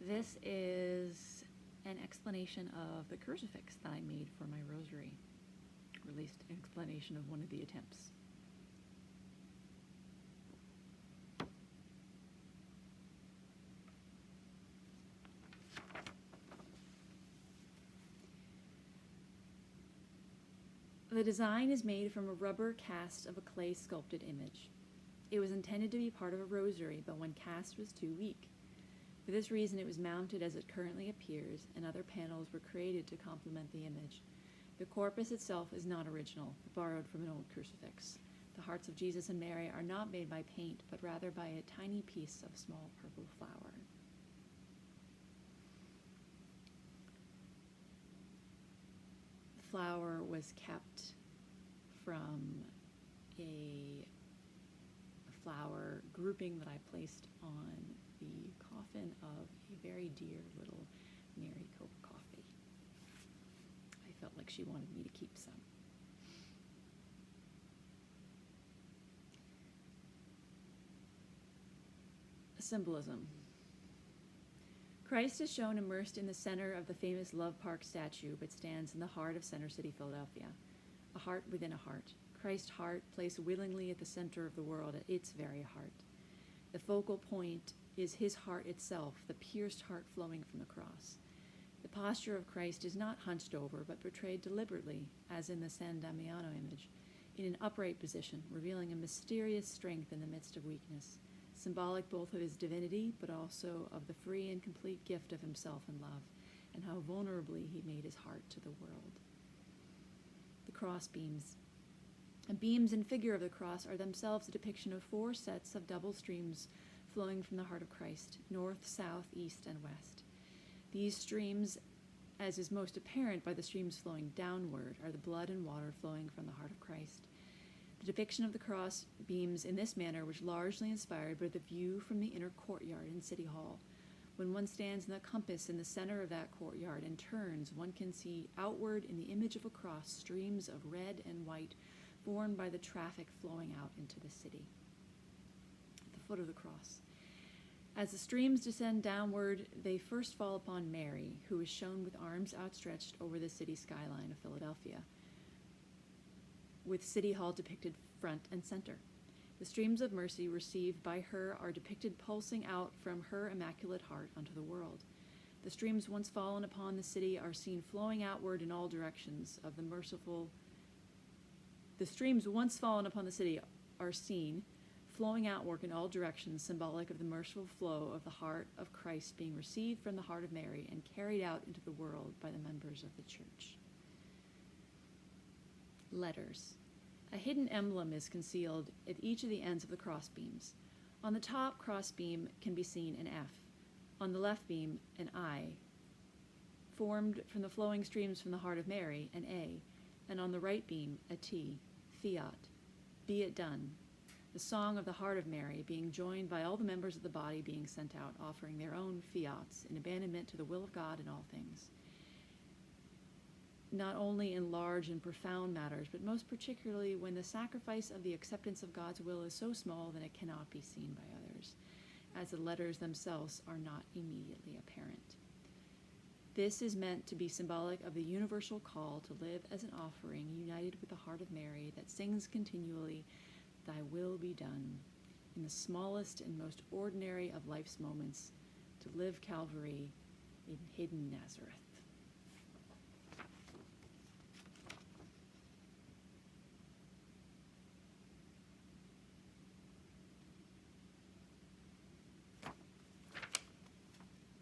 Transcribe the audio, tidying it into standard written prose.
This is an explanation of the crucifix that I made for my rosary, or at least an explanation of one of the attempts. The design is made from a rubber cast of a clay sculpted image. It was intended to be part of a rosary, but when cast was too weak. For this reason, it was mounted as it currently appears, and other panels were created to complement the image. The corpus itself is not original, but borrowed from an old crucifix. The hearts of Jesus and Mary are not made by paint, but rather by a tiny piece of small purple flower. The flower was kept from a flower grouping that I placed on the coffin of a very dear little Mary Coppa Coffey. I felt like she wanted me to keep some. Symbolism. Christ is shown immersed in the center of the famous Love Park statue, but stands in the heart of Center City, Philadelphia. A heart within a heart. Christ's heart placed willingly at the center of the world, at its very heart. The focal point is his heart itself, the pierced heart flowing from the cross. The posture of Christ is not hunched over, but portrayed deliberately, as in the San Damiano image, in an upright position, revealing a mysterious strength in the midst of weakness, symbolic both of his divinity, but also of the free and complete gift of himself in love, and how vulnerably he made his heart to the world. The cross beams. The beams and figure of the cross are themselves a depiction of 4 sets of double streams flowing from the heart of Christ, north, south, east, and west. These streams, as is most apparent by the streams flowing downward, are the blood and water flowing from the heart of Christ. The depiction of the cross beams in this manner was largely inspired by the view from the inner courtyard in City Hall. When one stands in the compass in the center of that courtyard and turns, one can see outward in the image of a cross streams of red and white borne by the traffic flowing out into the city. At the foot of the cross. As the streams descend downward, they first fall upon Mary, who is shown with arms outstretched over the city skyline of Philadelphia, with City Hall depicted front and center. The streams of mercy received by her are depicted pulsing out from her immaculate heart onto the world. The streams once fallen upon the city are seen flowing outward in all directions of the merciful. The streams once fallen upon the city are seen flowing outward in all directions, symbolic of the merciful flow of the heart of Christ being received from the heart of Mary and carried out into the world by the members of the church. Letters. A hidden emblem is concealed at each of the ends of the cross beams. On the top cross beam can be seen an F. On the left beam, an I, formed from the flowing streams from the heart of Mary, an A, and on the right beam, a T, fiat, be it done. The song of the heart of Mary being joined by all the members of the body being sent out, offering their own fiats in abandonment to the will of God in all things. Not only in large and profound matters, but most particularly when the sacrifice of the acceptance of God's will is so small that it cannot be seen by others, as the letters themselves are not immediately apparent. This is meant to be symbolic of the universal call to live as an offering united with the heart of Mary that sings continually, "Thy will be done," in the smallest and most ordinary of life's moments, to live Calvary in hidden Nazareth.